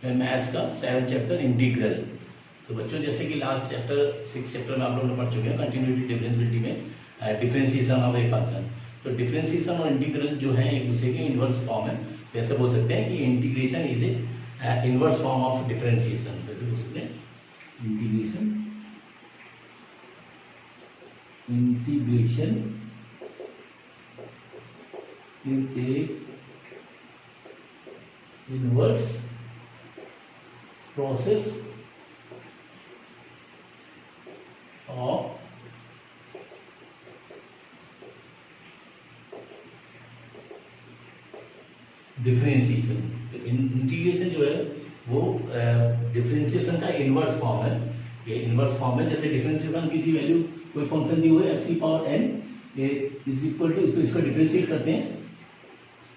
Maths का 7th chapter integral. तो बच्चों जैसे कि लास्ट चैप्टर 6 चैप्टर में आप लोग पढ़ चुके हैं कंटिन्यूटी डिफरेंशिएबिलिटी में डिफरेंशिएशन ऑफ ए फंक्शन। तो डिफरेंशिएशन और इंटीग्रल जो है एक दूसरे के इनवर्स फॉर्म है। तो ऐसे बोल सकते हैं कि integration is A inverse form of differentiation. तो बोल सकते हैं integration is A inverse process of differentiation. तो इंटीग्रेशन जो है वो डिफरेंशिएशन का इनवर्स फॉर्म है। ये इनवर्स फॉर्म है। जैसे डिफरेंशिएशन किसी वैल्यू कोई फंक्शन दी हुई है x की power n is equal to, तो इसको डिफरेंशिएट करते हैं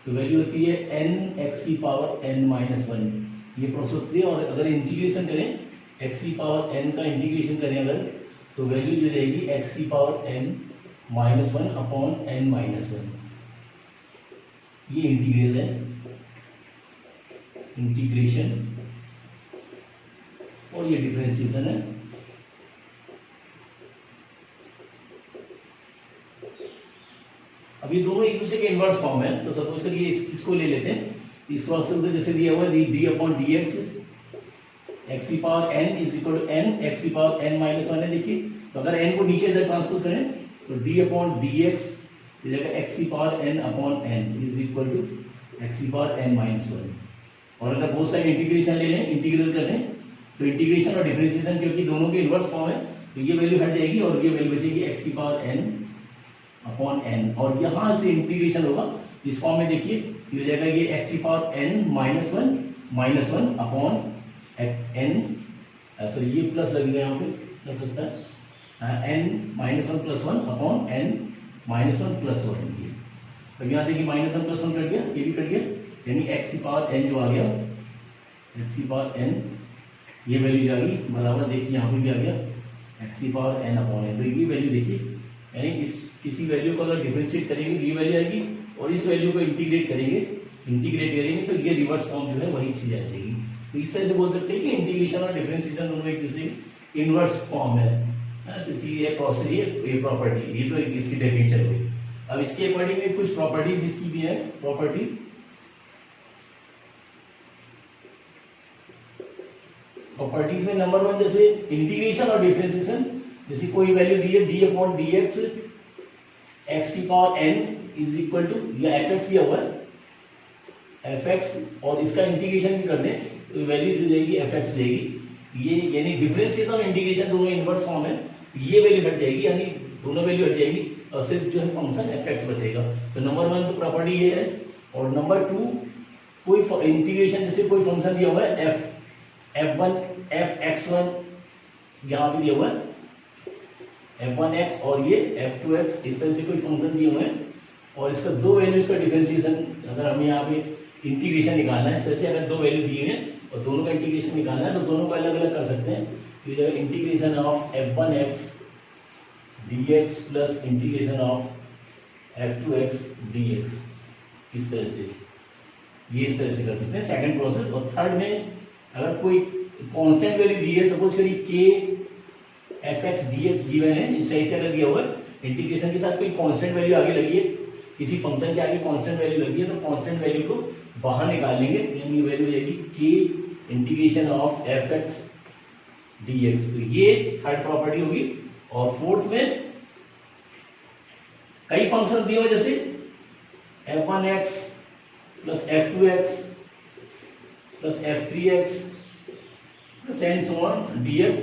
तो वैल्यू होती है n x की पावर n माइनस 1। ये प्रोसेस होती है। और अगर इंटीग्रेशन करें x की पावर n का इंटीग्रेशन करें अगर, तो वैल्यू जो रहेगी x की power n minus 1 upon n minus 1। ये इंटीग्रल है, इंटीग्रेशन, और ये डिफरेंशिएशन है। अब ये दोनों एक दूसरे के इनवर्स फॉर्म है। तो सपोज करिए इसको ले लेते हैं। इसको अक्सर जैसे दिया हुआ है D upon D X, X की power n is equal to n X की पावर n माइनस 1 है। देखिए तो अगर n को नीचे इधर ट्रांसपोज करें तो d upon D X X की power n upon n is equal to X की पावर n माइनस 1। और अगर बहुत सारे इंटीग्रेशन ले लें, इंटीग्रल कर लें, तो इंटीग्रेशन और डिफरेंशिएशन क्योंकि दोनों के इनवर्स फॉर्म है तो ये वैल्यू हट जाएगी और ये वैल्यू बचेगी एक्स की पावर n अपॉन n। और यहां से इंटीग्रेशन होगा इस फॉर्म में। देखिए ये हो जाएगा ये एक्स की power n minus one upon n, sorry ये प्लस लगेगा यहाँ पे, लग सकता है n minus 1 plus 1 upon n minus 1 plus 1। तो यहाँ देखिए माइनस 1 प्लस 1 कट गया, ये भी कट गया, यानी x की पावर n जो आ गया, x की पावर n ये वैल्यू आ गई बराबर। देखिए यहाँ पे भी आ गया x की पावर n अपॉन n। तो ये वैल्यू देखिए, यानी इस किसी वैल्यू को अगर डिफरेंशिएट करेंगे ये वैल्यू आएगी, और इस वैल्यू को इंटीग्रेट करेंगे तो ये रिवर्स फॉर्म जो है वही चीज आ जाएगी। तो इस तरह से बोल सकते हैं कि इंटीग्रेशन और डिफरेंशिएशन दोनों एक दूसरे इनवर्स फॉर्म है। तो ये प्रोसेस, ये प्रॉपर्टी, ये तो इसकी डेफिनेशन हुई। अब इसके अकॉर्डिंग में कुछ प्रॉपर्टीज इसकी भी है। प्रॉपर्टीज में नंबर 1 जैसे इंटीग्रेशन और डिफरेंशिएशन, जैसे कोई वैल्यू दी है D upon D X X की power n is equal to, या एफ एक्स दिया हुआ है एफ एक्स, और इसका इंटीग्रेशन भी कर दें तो वैल्यू जो जाएगी एफ एक्स जाएगी। ये यानी डिफरेंशिएशन और इंटीग्रेशन दोनों इनवर्स फॉर्म है। ये वैल्यू हट जाएगी, यानी दोनों वैल्यू हट जाएगी और सिर्फ जो है फंक्शन एफ एक्स बचेगा। तो नंबर 1 तो प्रॉपर्टी ये है। और नंबर 2 कोई इंटीग्रेशन, जैसे कोई फंक्शन दिया हुआ है f1 fx1, यहाँ पे दिया हुआ है f1x और ये f2x, इस तरह से कोई फंक्शन दिए हुए हैं और इसका दो वैल्यूज का डिफरेंशिएशन, अगर हमें यहाँ पे इंटीग्रेशन निकालना है, इस तरह से अगर दो वैल्यू दिए हैं और दोनों का इंटीग्रेशन निकालना है तो दोनों को अलग अलग कर सकते हैं। तो integration of f1x dx plus integration of f2x dx, इस तरह से, ये इस तरह से कर सकते हैं सेकंड प्रोसेस। और थर्ड में अगर कोई कांस्टेंट वैल्यू दी है, सपोज करिए k fx dx गिवन है, इस टाइप से अगर दिया हुआ है इंटीग्रेशन के साथ कोई कांस्टेंट वैल्यू आगे लगी है, किसी फंक्शन के आगे कांस्टेंट वैल्यू लगी है, तो कांस्टेंट वैल्यू को बाहर निकाल लेंगे, यानी वैल्यू हो जाएगी k integration of fx dx। तो ये थर्ड प्रॉपर्टी होगी। और फोर्थ में कई फंक्शन दिए हुए, जैसे f1x plus f2x plus f3x plus and so on dx,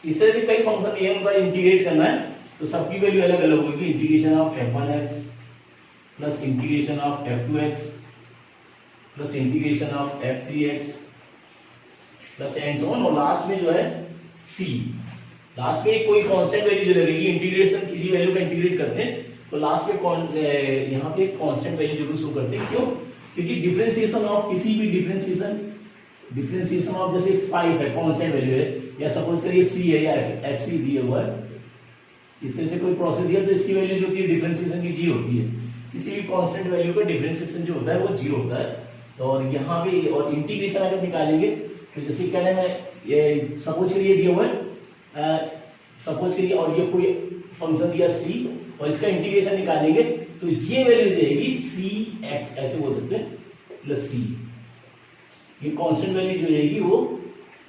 इस तरह से कई फंक्शन दिए हैं, उनका इंटीग्रेट करना है तो सबकी वैल्यू अलग अलग होगी। Integration of f1x plus integration of f2x plus integration of f3x plus and so on. और लास्ट में जो है c, लास्ट में कोई कांस्टेंट वैल्यू जो लगेगी, इंटीग्रेशन किसी वैल्यू का इंटीग्रेट करते हैं तो लास्ट में यहाँ पे कांस्टेंट वैल्यू जरूर शो करते हैं। क्यों? क्योंकि डिफरेंशिएशन ऑफ किसी भी डिफरेंशिएशन ऑफ जैसे 5 है, कांस्टेंट वैल्यू है, या सपोज करिए c है या fc दिया हुआ है, इस तरह से कोई प्रोसेस दिया तो इसकी वैल्यू जो होती है डिफरेंशिएशन की 0 होती है। किसी भी कांस्टेंट वैल्यू का डिफरेंशिएशन जो होता है वो 0 होता है। और यहाँ पे और इंटीग्रेशन अगर निकालेंगे तो जैसे कहने में ये सपोज करिए दिया हुआ है, सपोज करिए और ये कोई फंक्शन दिया c और इसका इंटीग्रेशन निकालेंगे तो ये वैल्यू जाएगी सी एक्स, ऐसे बोल सकते हैं, प्लस सी। ये कांस्टेंट वैल्यू जो रहेगी वो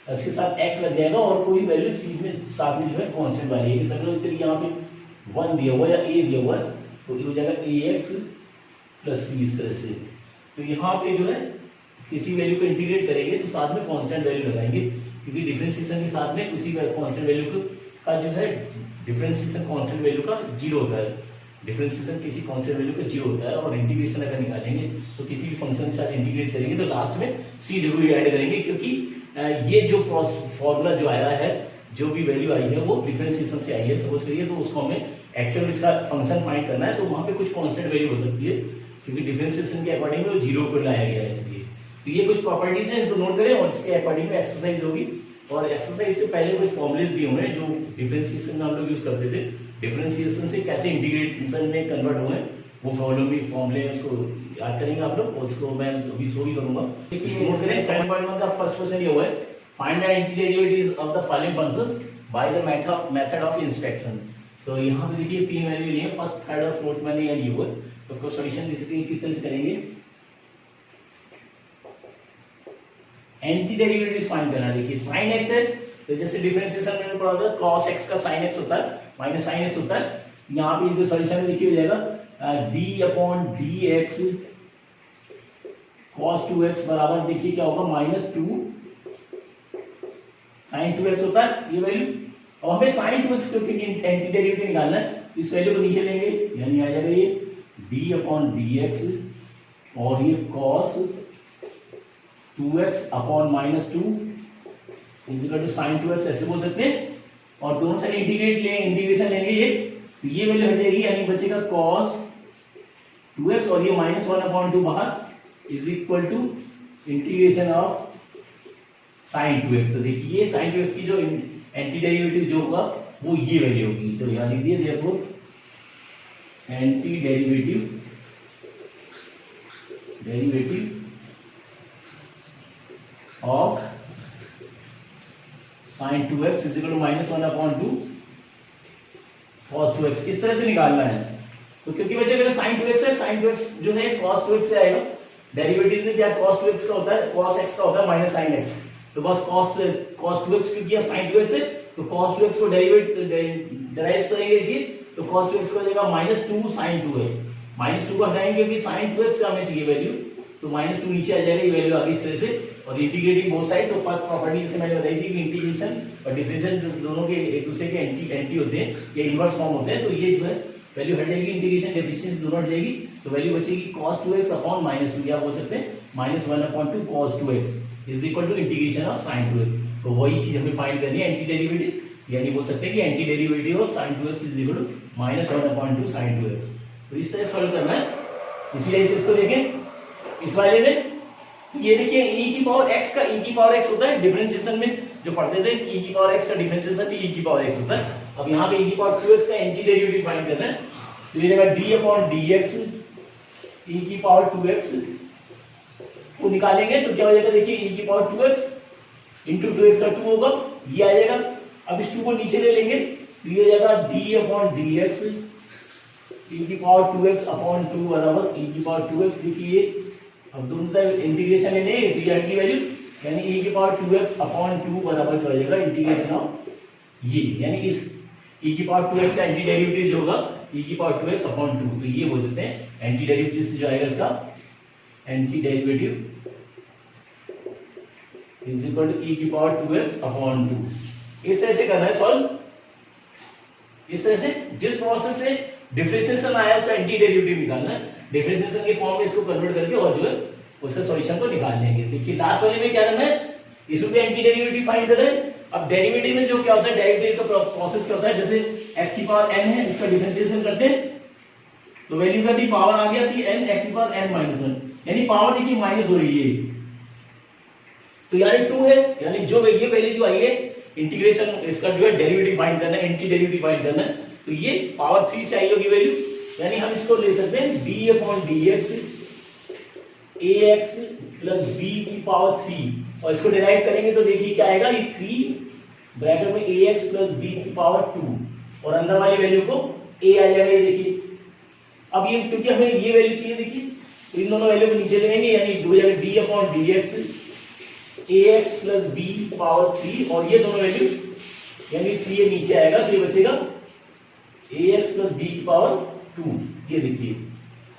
इसके साथ x लग जाएगा और कोई वैल्यू c में साथ में जो है कांस्टेंट वाली है। सपोज करिए यहाँ पे 1 दिया हुआ या a दिया हुआ तो ये हो जाएगा ax प्लस सी इस तरह से। तो यहाँ पे जो है किसी वैल्यू को इंटीग्रेट करेंगे तो साथ में कांस्टेंट वैल्यू लगाएंगे, क्योंकि डिफरेंशिएशन के साथ में किसी कांस्टेंट वैल्यू का जो है डिफरेंशिएशन कांस्टेंट वैल्यू का 0 होता है। डिफरेंशिएशन किसी कांस्टेंट वैल्यू का 0 होता है और इंटीग्रेशन अगर निकालेंगे तो किसी भी फंक्शन के साथ इंटीग्रेट करेंगे तो लास्ट में c जरूर ऐड करेंगे, क्योंकि ये जो फॉर्मूला जो आया है, जो भी वैल्यू आई है वो डिफरेंशिएशन से आई है। सपोज करिए तो उसको हमें एक्चुअल इसका फंक्शन फाइंड करना है तो वहां पे कुछ कांस्टेंट वैल्यू हो सकती है, क्योंकि डिफरेंशिएशन के अकॉर्डिंग वो 0 को लाया गया है। इसलिए तो ये कुछ प्रॉपर्टीज हैं, इनको नोट करें और इसके अकॉर्डिंग में एक्सरसाइज होगी। और एक्सरसाइज से पहले कुछ फॉर्मुलेस दिए हुए हैं जो डिफरेंशिएशन में हम लोग यूज करते थे, डिफरेंशिएशन से कैसे इंटीग्रेशन में कन्वर्ट हुए वो फॉर्मूले उसको याद करेंगे आप लोग, उसको मैं अभी शो भी करूंगा। देखिए नोट करें 7.1 का फर्स्ट क्वेश्चन ये हुआ है, find the antiderivatives of the following functions by the method of inspection. तो यहाँ पे देखिए 3 वैल्यू लिए, फर्स्ट थर्ड और फोर्थ मैंने यहाँ लिए हुए, तो उसको सॉल्यूशन किस तरह से करेंगे। एंटी डेरिवेटिव फाइंड करना, देखिए sin x है तो जैसे डिफरेंशिएशन में पढ़ा था cos x का sin x होता है माइनस sin x होता है। यहाँ पे जो सॉल्यूशन में देखिए हो जाएगा d upon dx cos 2x बराबर देखिए क्या होगा माइनस 2 sin 2x होता है ये वैल्यू। अब हमें sin 2x क्योंकि एंटी डेरिवेटिव निकालना है तो इस वैल्यू को नीचे लेंगे, यानी आ जाएगा ये d अपॉन dx और ये cos 2x upon minus 2 equal to sine 2x, ऐसे बोल सकते हैं। और दोनों साइड इंटीग्रेशन लेंगे ये, तो ये वैल्यू हट जाएगी, यानी बचेगा cos 2x और ये माइनस 1 अपॉन 2 बाहर is equal to integration of sine 2x। तो देखिए ये साइन 2x की जो एंटी डेरिवेटिव जो होगा वो ये वैल्यू होगी। तो यहां लिख दिए therefore anti derivative of sin 2x is equal to minus 1 upon 2 cos 2x। इस तरह से निकालना है तो क्योंकि बच्चे मेरा sin 2x है, sin 2x जो है cos 2x से आएगा। डेरिवेटिव में क्या cos 2x का होता है, cos x का होता है माइनस sin x। तो बस cos 2x क्यों किया sin 2x है तो cos 2x को डेराइव करेंगे तो cos 2x को हो जाएगा माइनस 2 sin 2x। माइनस 2 को हटाएंगे क्योंकि sin 2x का हमें चाहिए वैल्यू, तो माइनस 2 नीचे आ जाएगा, ये वैल्यू आ गई इस तरह से। और इंटीग्रेटिंग बोथ साइड, तो फर्स्ट प्रॉपर्टी जैसे मैंने बताई थी कि इंटीग्रेशन और डिफरेंशियल दोनों के एक दूसरे के एंटी होते हैं या इनवर्स फॉर्म होते हैं, तो ये जो है वैल्यू हट जाएगी, इंटीग्रेशन डिफरेंशियल दोनों हट जाएगी, तो वैल्यू बचेगी cos 2x अपॉन माइनस 2, या बोल सकते हैं minus 1 upon 2 cos 2x is equal to integration of sin 2x। तो वही चीज हमें फाइंड करनी है एंटी डेरिवेटिव, यानी बोल सकते हैं कि antiderivative of sin 2x is equal to minus 1 upon 2 sin 2x। तो इस तरह सॉल्व करना है। इसीलिए इसको देखें इस वाले में ये देखिए e की पावर x का e की पावर x होता है, डिफरेंशिएशन में जो पढ़ते थे e की पावर x का डिफरेंशिएशन भी e की पावर x होता है। अब यहाँ पे e की पावर 2x का एंटी डेरिवेटिव फाइंड करना है, तो ये रहेगा d अपॉन dx e की पावर 2x को निकालेंगे तो क्या हो जाएगा, देखिए e की पावर 2x इंटू 2x का 2 होगा, ये आ जाएगा। अब इस 2 को नीचे ले लेंगे तो ये हो जाएगा d अपॉन dx e की पावर 2x अपॉन 2 बराबर e की पावर 2x। देखिए अब दोनों तरफ इंटीग्रेशन लेने तो ये की वैल्यू यानी e की पावर 2x अपॉन 2 बराबर क्या हो जाएगा इंटीग्रेशन ऑफ ये, यानी इस e की पावर 2x का एंटी डेरिवेटिव जो होगा e की पावर 2x अपॉन 2, तो ये बोल सकते हैं एंटी डेरिवेटिव से जो आएगा इसका antiderivative is equal to e की पावर 2x अपॉन 2। इस तरह से करना है सॉल्व, इस तरह से जिस प्रोसेस से डिफरेंशिएशन आया उसका एंटी डेरिवेटिव निकालना है, डिफरेंशिएशन के फॉर्म में इसको कन्वर्ट करके और जो है उसका सॉल्यूशन को निकाल लेंगे। देखिए लास्ट वाले में क्या करना है, इसको एंटी डेरिवेटिव फाइंड करना है। अब डेरिवेटिव में जो क्या होता है, डेरिवेटिव का प्रोसेस क्या होता है, जैसे x की पावर n है इसका डिफरेंशिएशन करते हैं तो वैल्यू का दी पावर आ गया थी n x की पावर n माइनस 1, यानी पावर देखिए माइनस हो रही है तो यानी 2 है, यानी जो ये वैल्यू जो आई है इंटीग्रेशन इसका जो है डेरिवेटिव फाइंड करना है, एंटी डेरिवेटिव फाइंड करना है, तो ये पावर 3 से आई होगी वैल्यू, यानी हम इसको ले सकते हैं d upon dx ax plus B की पावर 3 और इसको डिराइव करेंगे तो देखिए क्या आएगा, ये 3 ब्रैकेट में ax प्लस बी की पावर 2 और अंदर वाली वैल्यू को a आ जाएगा। ये देखिए अब ये क्योंकि हमें ये वैल्यू चाहिए, देखिए तो इन दोनों वैल्यू को नीचे ले लेंगे, यानी हो जाएगा D upon D X ax plus B power 3 और ये दोनों वैल्यू यानी 3 ये नीचे आएगा तो ये बचेगा ax प्लस बी की पावर 2। ये देखिए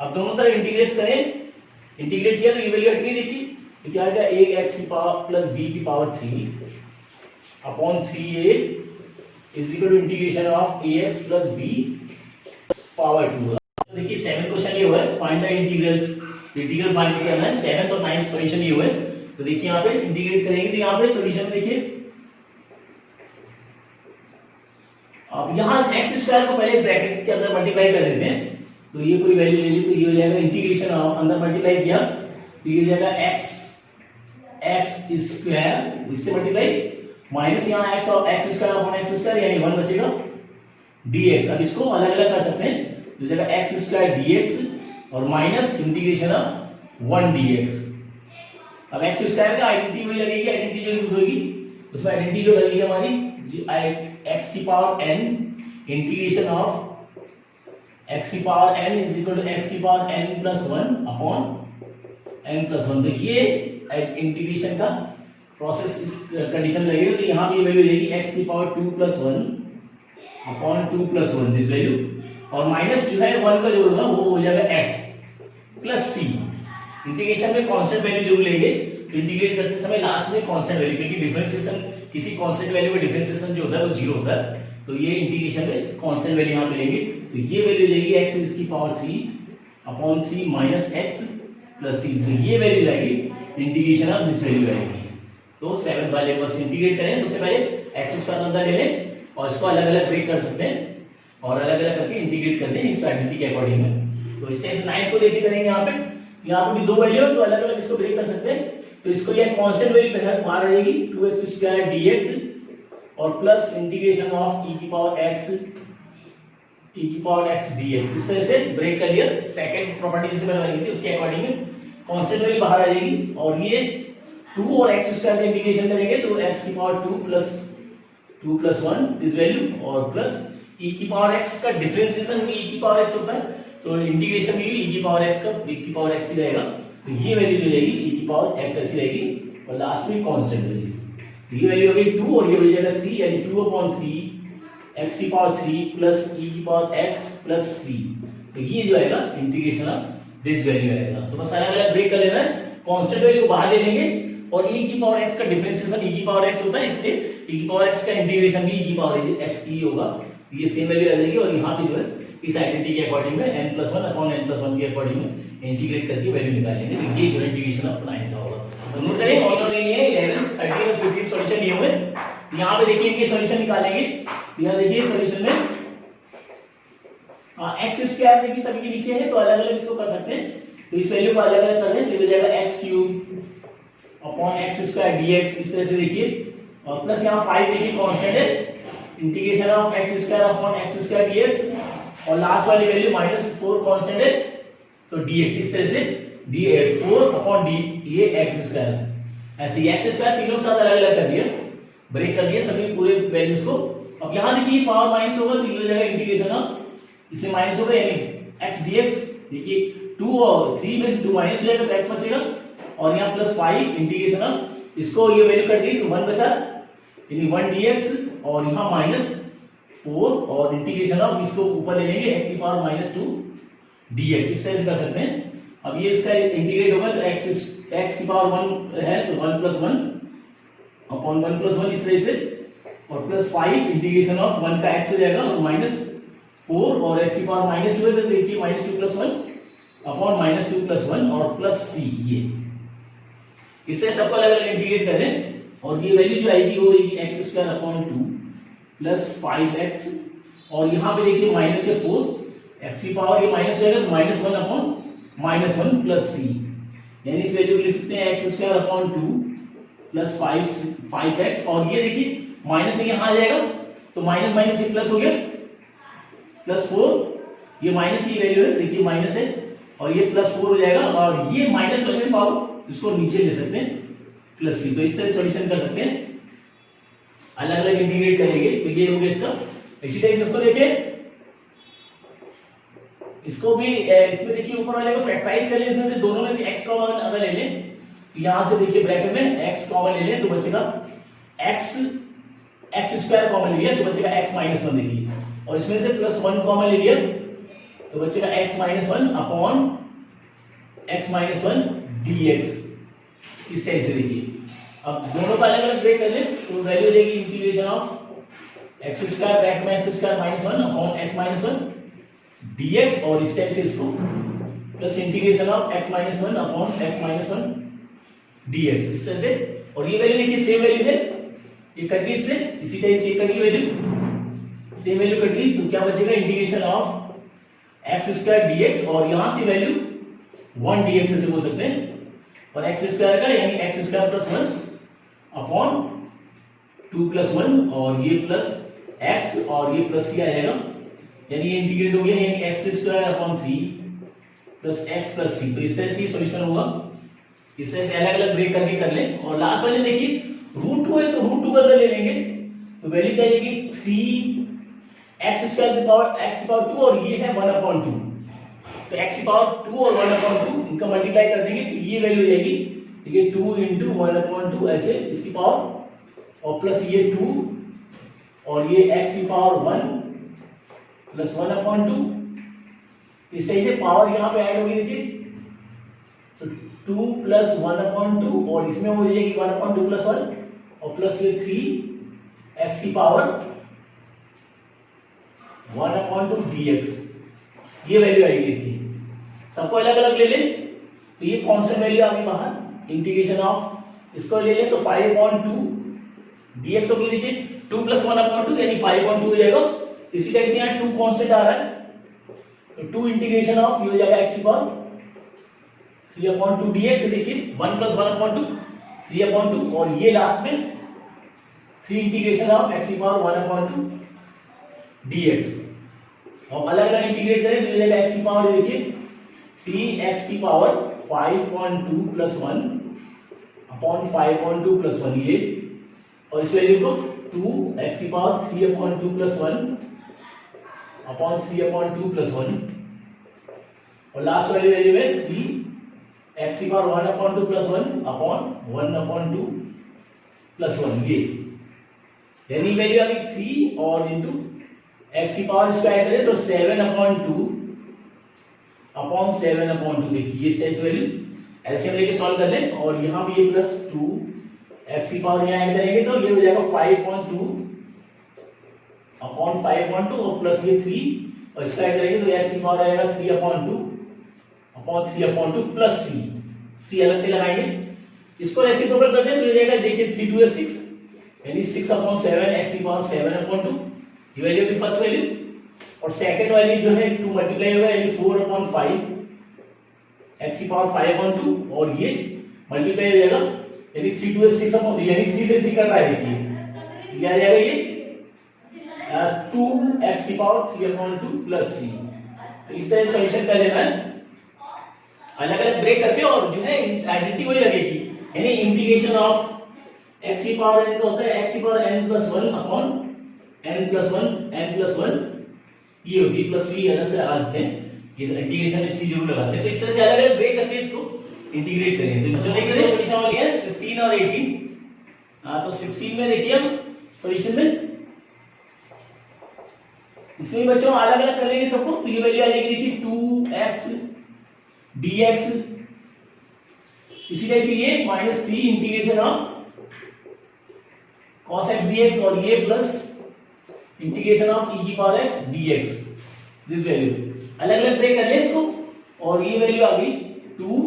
अब दोनों तरफ इंटीग्रेट करें, इंटीग्रेट किया तो ये वैल्यू हटनी, देखिए तो क्या आएगा, एक x की पावर प्लस b की power 3 upon 3a is equal to integration of ax plus b power 2। देखिए 7th क्वेश्चन ये हुआ है, find the integrals, integral find करना है। 7th और 9th सॉल्यूशन ये हुआ है, तो देखिए यहाँ पे इंटीग्रेट करेंगे तो यहाँ पे सॉल्यूशन देखिए, अब यहाँ x स्क्वायर को पहले ब्रैकेट के अंदर मल्टीप्लाई कर देते हैं, तो ये कोई वैल्यू ले ली तो ये हो जाएगा इंटीग्रेशन ऑफ, अंदर मल्टीप्लाई किया तो ये हो जाएगा x स्क्वायर इससे मल्टीप्लाई माइनस यहाँ x और x square upon x square यानी 1 बचेगा dx। अब इसको अलग अलग कर सकते हैं, तो जगह x स्क्वायर dx और माइनस इंटीग्रेशन ऑफ 1 dx। अब x स्क्वायर का आइडेंटिटी वही लगेगी, आइडेंटिटी जो यूज होगी उसमें आइडेंटिटी जो लगेगी हमारी x की power n integration of x की power n is equal to x की power n plus 1 upon n plus 1। तो ये इंटीग्रेशन का प्रोसेस इस कंडीशन में लगेगा, तो यहाँ भी वैल्यू रहेगी x की power 2 plus 1 upon 2 plus 1 this value और माइनस जो है 1 का जो होगा वो हो जाएगा x प्लस c। इंटीग्रेशन में कांस्टेंट वैल्यू जरूर लेंगे, इंटीग्रेट करते समय लास्ट में कांस्टेंट वैल्यू, क्योंकि डिफरेंशिएशन किसी कांस्टेंट वैल्यू का डिफरेंशिएशन जो होता है वो 0 होता है, तो ये इंटीग्रेशन में कांस्टेंट वैल्यू यहाँ पे लेंगे, तो ये वैल्यू देगी x की power 3 upon 3 minus x plus 3। तो ये वैल्यू जाएगी इंटीग्रेशन ऑफ दिस वैल्यू आएगी। तो 7th वाले बस इंटीग्रेट करें, सबसे पहले x स्क्वायर अंदर ले लें और इसको अलग अलग ब्रेक कर सकते हैं और अलग अलग करके इंटीग्रेट कर दें इस आइडेंटिटी के अकॉर्डिंग में। तो इस टाइप से 9th को देखिए करेंगे, यहाँ पे भी दो वैल्यू है तो अलग अलग इसको ब्रेक कर सकते हैं। तो इसको ये कांस्टेंट वैल्यू बाहर आ जाएगी 2x स्क्वायर dx और प्लस इंटीग्रेशन ऑफ e की पावर x dx। इस तरह से ब्रेक कर लिया, सेकंड प्रॉपर्टी जिसे मैंने बताई थी उसके अकॉर्डिंग में कांस्टेंट वैल्यू बाहर आ जाएगी और ये 2 और x स्क्वायर का इंटीग्रेशन करेंगे तो x की पावर 2 प्लस 1 दिस वैल्यू और प्लस e की पावर x का डिफरेंशिएशन भी e की पावर x होता है, तो इंटीग्रेशन में भी e की पावर x का e की पावर x ही रहेगा, तो ये वैल्यू जो रहेगी e की पावर x ऐसी रहेगी और लास्ट में कांस्टेंट वैल्यू, तो ये वैल्यू हो गई 2 और ये हो जाएगा 3 यानी 2/3 x की पावर 3 प्लस e की पावर x प्लस 3। तो ये जो आएगा इंटीग्रेशन ऑफ दिस वैल्यू आएगा। तो बस अलग अलग ब्रेक कर लेना है, कांस्टेंट वैल्यू को बाहर ले लेंगे और e की पावर x का डिफरेंशिएशन e की पावर x होता है, इसलिए e की पावर x का इंटीग्रेशन भी e की पावर x ही होगा, तो ये सेम वैल्यू आ जाएगी और यहाँ पे जो है इस आइडेंटिटी के अकॉर्डिंग में n+1 अपॉन n+1 के अकॉर्डिंग में इंटीग्रेट करके वैल्यू निकालेंगे, तो ये जो इंटीग्रेशन ऑफ 9 का होगा। तो नोट करें ऑप्शन के लिए 11 13 और 15 सॉल्यूशन ये हुए, यहाँ पे देखिए इनके सॉल्यूशन निकालेंगे, यहाँ देखिए सॉल्यूशन में x स्क्वायर देखिए सभी के नीचे है तो अलग अलग इसको कर सकते हैं, तो इस वैल्यू को अलग अलग कर दें तो हो जाएगा x³ upon x square dx इस तरह से देखिए और प्लस यहाँ 5 देखिए कांस्टेंट है, integration of x square upon x square dx और लास्ट वाली वैल्यू -4 कांस्टेंट है तो dx इस तरह से d4 अपॉन d ये x स्क्वायर ऐसे x स्क्वायर तीनों के साथ अलग अलग कर दिया, ब्रेक कर दिया सभी पूरे वैल्यूज को। अब यहाँ देखिए पावर माइनस होगा तो ये हो जाएगा इंटीग्रेशन ऑफ इससे माइनस होगा यानी x dx, देखिए 2 और 3 में से 2 माइनस हो जाएगा तो x बचेगा और यहाँ +5 इंटीग्रेशन ऑफ इसको ये वैल्यू कर दी तो 1 बचा यानी 1 dx और यहाँ -4 और इंटीग्रेशन ऑफ इसको ऊपर ले लेंगे x की पावर -2 dx इस तरह से कर सकते हैं। अब ये इसका इंटीग्रेट होगा तो x की पावर 1 है तो 1+1 अपॉन 1+1 इस तरह से और +5 इंटीग्रेशन ऑफ 1 का x हो जाएगा और -4 और x की पावर -2 है तो देखिए -2+1 अपॉन -2+1 और प्लस c ये इस तरह सबको अलग अलग इंटीग्रेट करें और ये वैल्यू जो आएगी वो होगी x² अपॉन 2 प्लस 5x और यहाँ पे देखिए माइनस के 4 x की पावर ये माइनस जाएगा तो -1 अपॉन -1 प्लस c यानी इस वैल्यू को लिख सकते हैं x² अपॉन 2 प्लस 5x और ये देखिए माइनस यहाँ आ जाएगा तो माइनस माइनस ये प्लस हो गया +4 ये माइनस की वैल्यू है देखिए माइनस है और ये +4 हो जाएगा और ये -1 पावर इसको नीचे ले सकते हैं प्लस सी। तो इस तरह सॉल्यूशन कर सकते हैं, अलग अलग इंटीग्रेट करेंगे तो ये हो गया इसका। इसी तरह से इसको देखें, इसको भी इसमें देखिए ऊपर वाले को फैक्टराइज कर ले, इसमें से दोनों में से x कॉमन अगर ले लें तो यहां से देखिए ब्रैकेट में x कॉमन ले लें तो बचेगा x स्क्वायर कॉमन ले लिया तो बचेगा x माइनस 1 देखिए, और इसमें से प्लस 1 कॉमन ले लिया तो बचेगा x minus 1 upon x minus 1 dx। इस टाइप से देखिए, अब दोनों का अलग अलग ब्रेक कर ले तो वैल्यू देगी integration of X square bracket में X square minus 1 upon X minus 1 dx, और इस टाइप से इसको plus integration of x minus 1 upon x minus 1 dx इस तरह से। और ये वैल्यू देखिए सेम वैल्यू है, ये कट गई इससे, इसी टाइप से ये कट गई वैल्यू, सेम वैल्यू कट गई तो क्या बचेगा integration of X square dx, और यहां से वैल्यू 1 dx से बोल सकते हैं, और एक्स स्क्वायर का यानी X square plus 1 upon 2 plus 1 और ये प्लस x और ये प्लस c आ जाएगा, यानी ये इंटीग्रेट हो गया, यानी X square upon 3 plus X plus C. तो इस तरह से सॉल्यूशन होगा, इस तरह से अलग अलग ब्रेक करके कर लें। और लास्ट वाले देखिए रूट 2 है तो रूट 2 बदल ले लेंगे तो वैल्यू क्या आएगी 3 एक्स स्क्वायर की पावर 2 और ये है 1 अपॉन 2, तो एक्स की पावर 2 और 1 अपॉन 2 इनका मल्टीप्लाई कर देंगे तो ये वैल्यू जाएगी, ठीक है 2 इंटू 1 अपॉन 2 ऐसे इसकी पावर, और प्लस ये 2 और ये एक्स की पावर 1 प्लस 1 अपॉन 2, इस तरह से पावर यहां पे ऐड होगी देखिए, तो 2 प्लस 1 अपॉन 2 और इसमें हो जाएगी 1 अपॉन 2 प्लस 1 और प्लस ये 3 एक्स की पावर 1 अपॉन 2 dx, ये वैल्यू आएगी थी। सबको अलग अलग ले ले तो ये कांस्टेंट वैल्यू आ गई बाहर, इंटीग्रेशन ऑफ इसको ले ले तो 5 अपॉन 2 dx होगी देखिए 2 प्लस 1 अपॉन 2 यानी 5 अपॉन 2 हो जाएगा। इसी टाइप से यहाँ 2 कांस्टेंट आ रहा है तो 2 इंटीग्रेशन ऑफ ये हो जाएगा x की पावर 3 अपॉन 2 dx, देखिए 1 प्लस 1 अपॉन 2 3 अपॉन 2 और ये लास्ट में 3 इंटीग्रेशन ऑफ x की पावर 1 अपॉन 2 dx, और अलग अलग इंटीग्रेट करें तो ये जाएगा x की पावर देखिए 3x की पावर 5.2 प्लस 1 अपॉन 5.2 प्लस 1 ये, और इस वैल्यू को 2x की power 3 upon 2 plus 1 upon 3 upon 2 plus 1, और लास्ट वाली वैल्यू है 3x की power 1 upon 2 plus 1 upon 1 upon 2 plus 1 ये, यानी वैल्यू आ गई 3 और इंटू x की पावर स्क्वायर करें तो 7 अपॉन 2 अपॉन 7 अपॉन 2 देखिए इस टाइप से वैल्यू एलसीएम लेके सॉल्व कर लें, और यहां भी ये प्लस 2 x की पावर यहां ऐड करेंगे तो ये हो जाएगा 5.2 अपॉन 5.2 और प्लस ये 3 और स्क्वायर करेंगे तो x की पावर आएगा 3 upon 2 upon 3 upon 2 plus c अलग से लगाएंगे, इसको रेसिप्रोकल कर दें तो ये जाएगा देखिए 3 2 6 यानी 6 अपॉन 7 x की पावर 7 अपॉन 2, ये वैल्यू की फर्स्ट वैल्यू, और सेकंड वैल्यू जो है 2 मल्टीप्लाई होगा यानी 4 अपॉन 5 x की पावर 5 अपॉन 2 और ये मल्टीप्लाई हो जाएगा यानी 3 2 6 अपॉन यानी 3 से 3 कर रहा है देखिए क्या आ जाएगा ये 2x की पावर 3 अपॉन 2 प्लस c। तो इस तरह सॉल्यूशन कर लेना है अलग अलग ब्रेक करके, और जो है आइडेंटिटी वही लगेगी, यानी इंटीग्रेशन ऑफ x की पावर n का होता है x की power n plus 1 upon n plus 1 ये होती है प्लस c अलग से लगा सकते हैं, ये इंटीग्रेशन इस जरूर लगाते हैं। तो इस तरह से अलग अलग ब्रेक करके इसको इंटीग्रेट करें। तो जो देख रहे हैं सॉल्यूशन वाली है 16 और 18, तो 16 में देखिए हम सॉल्यूशन में इसमें बच्चों अलग अलग कर लेंगे सबको, तो ये वैल्यू आ जाएगी देखिए 2x dx, इसी तरह से ये -3 integration of cos x dx और ये प्लस इंटीग्रेशन ऑफ e की power x dx, this value अलग अलग ब्रेक कर ले इसको, और ये वैल्यू आ गई 2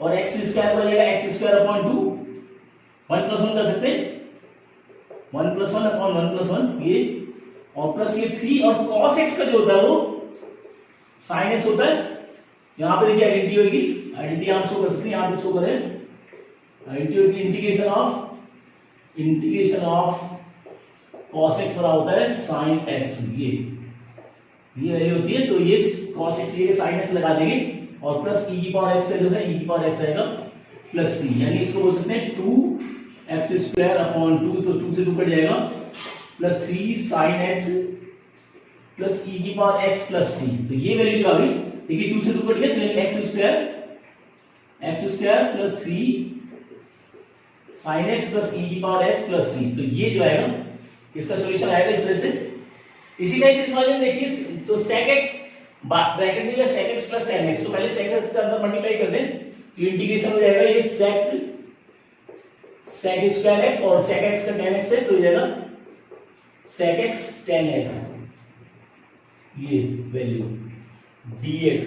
और x स्क्वायर हो जाएगा x स्क्वायर अपॉन 2 1 प्लस 1 कर सकते हैं 1 प्लस 1 अपॉन 1 प्लस 1 ये, और प्लस ये 3 और cos x का जो होता है वो sin x होता है, यहां पे देखिए आइडेंटिटी होगी, आइडेंटिटी आप शो कर सकते हैं, यहां पे शो करें आइडेंटिटी होगी इंटीग्रेशन ऑफ cos x बराबर होता है sin x, ये वैल्यू होती है, तो ये cos x ये sin x लगा देंगे और प्लस e की पावर x का जो है e की पावर x आएगा प्लस सी, यानी इसको बोल सकते हैं 2x² अपॉन 2, तो 2 से 2 कट जाएगा, plus 3 sin x plus e की पावर x प्लस सी। तो ये वैल्यू जो आ गई, देखिए 2 से 2 कट गया, तो x² plus 3 sin x plus e की पावर x प्लस सी। तो ये जो आएगा इसका सॉल्यूशन आएगा इस तरह से। इसी टाइप से इस वाले में देखिए, तो sec x ब्रैकेट में sec x plus tan x, तो पहले sec x के अंदर मल्टीप्लाई कर दें, तो इंटीग्रेशन हो जाएगा ये sec² x और sec x का tan x है, तो हो जाएगा sec x tan x, ये वैल्यू dx,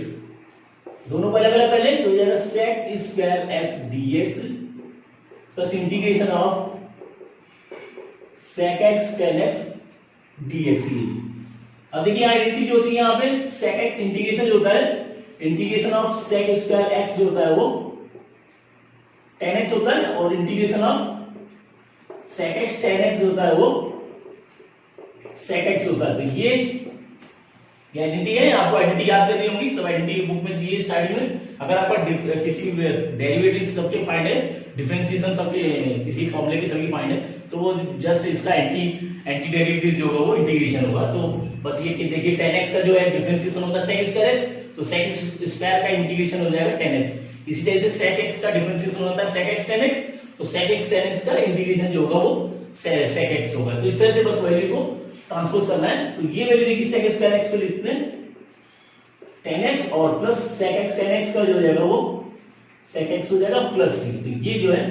दोनों को अलग अलग कर लें, तो हो जाएगा sec² x dx plus integration of sec x tan x dx। अब देखिए आइडेंटिटी जो होती है यहाँ पे sec x इंटीग्रेशन जो होता है, इंटीग्रेशन ऑफ sec² x जो होता है वो tan x होता है, और integration of sec x tan x जो होता है वो sec x होता है। तो ये आइडेंटिटी है, आपको आइडेंटिटी याद करनी होगी, सब आइडेंटिटी बुक में दिए स्टार्टिंग में। अगर आपका किसी डेरिवेटिव सबके फाइंड है, डिफरेंशिएशन सबके किसी फॉर्मूले के सभी फाइंड है, तो वो जस्ट इसका एंटी डेरिवेटिव जो होगा वो इंटीग्रेशन होगा। तो बस ये देखिए tan x का जो है डिफरेंशिएशन होता है sec² x, तो sec² का इंटीग्रेशन हो जाएगा tan x। इसी तरह से sec x का डिफरेंशिएशन होता है sec x tan x, तो sec x tan x का इंटीग्रेशन जो होगा वो sec x होगा। तो इस तरह से बस वैल्यू को ट्रांसपोज करना है। तो ये वैल्यू देखिए sec² x को लिखते हैं tan x, और plus sec x tan x का जो हो जाएगा वो sec x हो जाएगा प्लस सी। तो ये जो है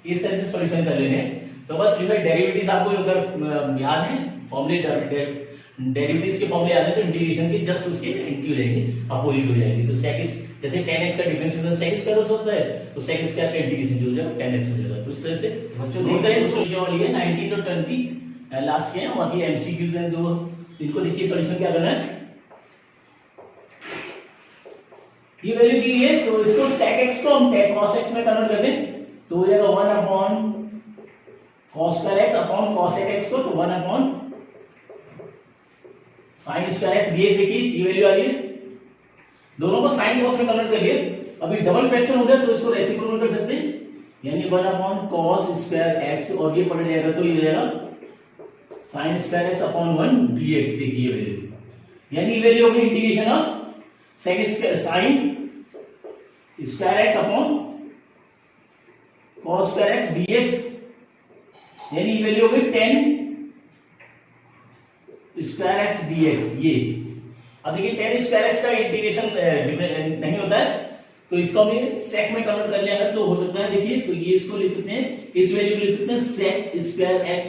इस तरह से सॉल्यूशन कर लेने हैं। तो बस जो है डेरिवेटिव्स आपको अगर याद है, फॉर्मूले डेरिवेटिव्स के फॉर्मूले याद है, तो इंटीग्रेशन के जस्ट उसके एंटी हो जाएंगे, अपोजिट हो जाएंगे। तो sec x जैसे tan x का डिफरेंशिएशन sec² होता है, तो sec² का इंटीग्रेशन जो हो जाएगा tan x हो जाएगा। तो इस तरह से बच्चों नोट करें इसको, जो लिए 19 और 20 लास्ट के हैं, बाकी एमसीक्यूज हैं जो, इनको देखिए सॉल्यूशन क्या करना है। ये वैल्यू दी है, तो इसको sec x को हम cos x में कन्वर्ट कर दें, तो हो जाएगा 1 upon cos² x upon cosec x को, तो 1 अपॉन sin² x dx। देखिए ये वैल्यू आ रही है, दोनों को sin cos में कन्वर्ट कर लिए। अभी डबल फ्रैक्शन हो गया तो इसको रेसिप्रोकल कर सकते हैं, यानी 1 अपॉन cos² x, और ये पलट जाएगा तो ये हो जाएगा sin² x अपॉन 1 dx। देखिए वैल्यू, यानी वैल्यू होगी integration of sin² x upon cos² x dx, यानी वैल्यू होगी 10² x dx। ये अब देखिए 10² x का इंटीग्रेशन नहीं होता है, तो इसको हमें sec में कन्वर्ट कर लिया तो हो सकता है। देखिए तो ये इसको लिख सकते हैं, इस वैल्यू को लिख सकते हैं sec² x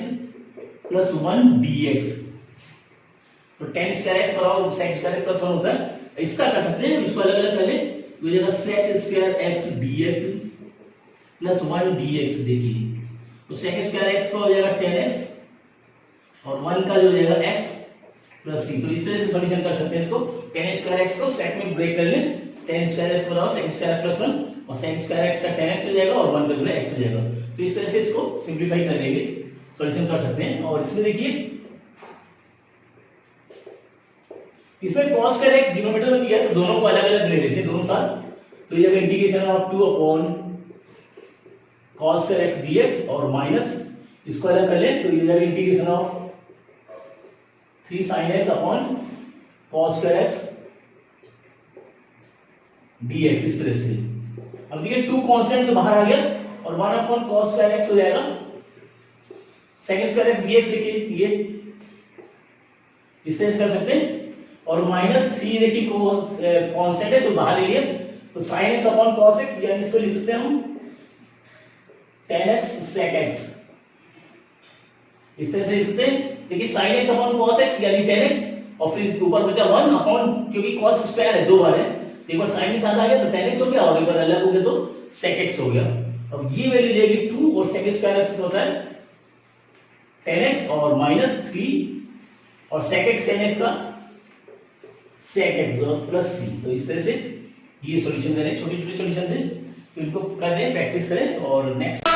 प्लस 1 dx। तो 10² x और sec² x प्लस 1 होता है, इसका कर सकते हैं, इसको अलग अलग कर ले, तो हो जाएगा sec² x dx plus 1 dx। देखिए तो sec² x का हो जाएगा 10x, और 1 का जो हो जाएगा x प्लस c। तो इस तरह से सॉल्यूशन कर सकते हैं इसको। 10² x को सेट में ब्रेक कर ले, 10² x बराबर sec² प्लस 1, और sec² x का 10x हो जाएगा, और 1 का जो है x हो जाएगा। तो इस तरह से इसको सिंप्लीफाई कर लेंगे, सॉल्यूशन कर सकते हैं। और इसमें देखिए इसमें cos² x डिनोमिनेटर में दिया है, तो दोनों को अलग अलग ले लेते हैं दोनों साथ। तो ये integration of 2 upon cos² x dx, और माइनस इसको अलग कर ले, तो ये जाएगा integration of 3 sin x upon cos² x dx। इस तरह से अब देखिए 2 कांस्टेंट तो बाहर आ गया, और 1 अपॉन cos² x हो जाएगा sec² x dx। देखिए ये इस तरह से कर सकते हैं, और माइनस 3 देखिए कांस्टेंट है तो बाहर ले लिया, तो sin x upon cos x, यानी इसको लिख सकते हैं हम 10x sec x। इस तरह से लिख सकते हैं। देखिए sin x upon cos x यानी 10x, और फिर ऊपर बचा 1 अपॉन, क्योंकि cos² है 2 बार है, एक बार sin के साथ आ गया तो 10x हो गया, और एक बार अलग हो गया तो sec x हो गया। अब ये वैल्यू जाएगी 2, और sec² x होता है 10x, और माइनस 3, और sec x 10x का sec x और प्लस c। तो इस तरह से ये सॉल्यूशन करें, छोटी छोटी सॉल्यूशन थे, तो इनको कर दें, प्रैक्टिस करें। और नेक्स्ट